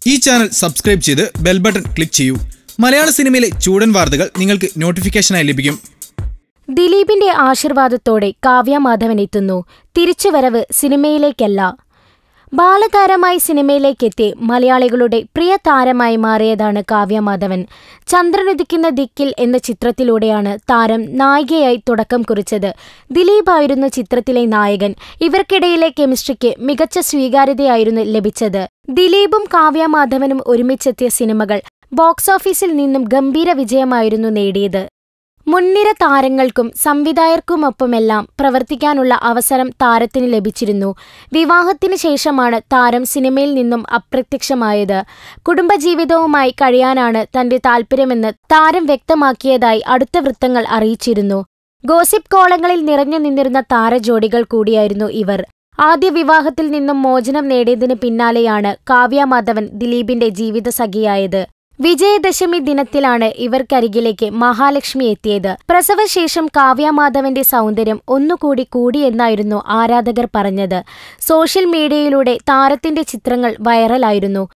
ഈ channel subscribe ചെയ്ത് bell button click ചെയ്യൂ. മലയാള സിനിമയിലെ ചൂടൻ വാർത്തകൾ നിങ്ങൾക്ക് നോട്ടിഫിക്കേഷനായി ലഭിക്കും. ദിലീപിന്റെ ആശീർവാദത്തോടെ കാവ്യ മാധവൻ എത്തുന്നു. തിരിച്ചുവരവ് സിനിമയിലേക്കല്ല. ബാലതാരമായി സിനിമയിലേക്കെത്തി മലയാളികളുടെ പ്രിയ താരമായി മാറിയതാണ് കാവ്യ മാധവൻ. ചന്ദ്രനുദിക്കുന്ന ദിക്കിൽ എന്ന ചിത്രത്തിലൂടെയാണ് താരം നായികയായി തുടക്കം കുറിച്ചത്. ദിലീപായിരുന്നു ചിത്രത്തിലെ നായകൻ. ഇവർക്കിടയിലെ കെമിസ്ട്രിക്ക് മികച്ച സ്വീകാര്യതയായിരുന്നു ലഭിച്ചത്. ദിലീപും കാവ്യ മാധവനും ഒരുമിച്ചെത്തിയ സിനിമകൾ ബോക്സ് ഓഫീസിൽ നിന്നും ഗംഭീര വിജയമായിരുന്നു നേടിയത്. മുൻനിര താരങ്ങൾക്കും സംവിധായകർക്കുമൊപ്പമെല്ലാം പ്രവർത്തിക്കാനുള്ള അവസരം താരത്തിന് ലഭിച്ചിരുന്നു. വിവാഹത്തിന് ശേഷമാണ് താരം സിനിമയിൽ നിന്നും അപ്രത്യക്ഷമായത്. കുടുംബജീവിതവുമായി കഴിയാനാണ് തന്റെ താൽപര്യമെന്ന് താരം വ്യക്തമാക്കിയതായി അടുത്ത വൃത്തങ്ങൾ അറിയിച്ചിരുന്നു. ഗോസിപ്പ് കോളങ്ങളിൽ നിറഞ്ഞു നിന്നിരുന്ന താരജോഡികൾ കൂടിയായിരുന്നു ഇവർ. ആദ്യ വിവാഹത്തിൽ നിന്നും മോചനം നേടിയതിന് പിന്നാലെയാണ് കാവ്യ മാധവൻ ദിലീപിന്റെ ജീവിതസഖിയായത്. വിജയദശമി ദിനത്തിലാണ് ഇവർക്കരികിലേക്ക് മഹാലക്ഷ്മി എത്തിയത്. പ്രസവശേഷം കാവ്യ മാധവന്റെ സൗന്ദര്യം ഒന്നുകൂടി കൂടിയെന്നായിരുന്നു ആരാധകർ പറഞ്ഞത്. സോഷ്യൽ മീഡിയയിലൂടെ താരത്തിന്റെ ചിത്രങ്ങൾ വൈറലായിരുന്നു.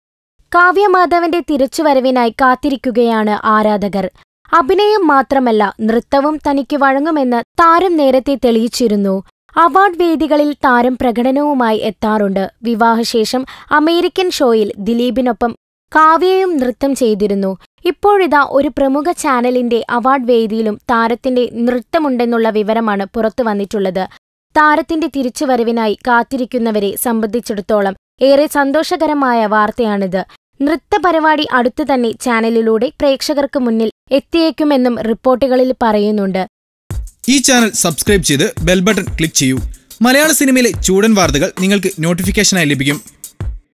കാവ്യ മാധവന്റെ തിരിച്ചുവരവിനായി കാത്തിരിക്കുകയാണ് ആരാധകർ. അഭിനയം മാത്രമല്ല, നൃത്തവും തനിക്ക് വഴങ്ങുമെന്ന് താരം നേരത്തെ തെളിയിച്ചിരുന്നു. അവാർഡ് വേദികളിൽ താരം പ്രകടനവുമായി എത്താറുണ്ട്. വിവാഹശേഷം അമേരിക്കൻ ഷോയിൽ ദിലീപിനൊപ്പം കാവ്യയും നൃത്തം ചെയ്തിരുന്നു. ഇപ്പോഴിതാ ഒരു പ്രമുഖ ചാനലിന്റെ അവാർഡ് വേദിയിലും താരത്തിന്റെ നൃത്തമുണ്ടെന്നുള്ള വിവരമാണ് പുറത്തു വന്നിട്ടുള്ളത്. താരത്തിന്റെ തിരിച്ചുവരവിനായി കാത്തിരിക്കുന്നവരെ സംബന്ധിച്ചിടത്തോളം ഏറെ സന്തോഷകരമായ വാർത്തയാണിത്. നൃത്ത പരിപാടി അടുത്തു തന്നെ ചാനലിലൂടെ പ്രേക്ഷകർക്ക് മുന്നിൽ എത്തിയേക്കുമെന്നും റിപ്പോർട്ടുകളിൽ പറയുന്നുണ്ട്. ഈ ചാനൽ സബ്സ്ക്രൈബ് ചെയ്ത് ബെൽ ബട്ടൺ ക്ലിക്ക് ചെയ്യൂ. മലയാള സിനിമയിലെ ചൂടൻ വാർത്തകൾ നിങ്ങൾക്ക് നോട്ടിഫിക്കേഷനായി ലഭിക്കും.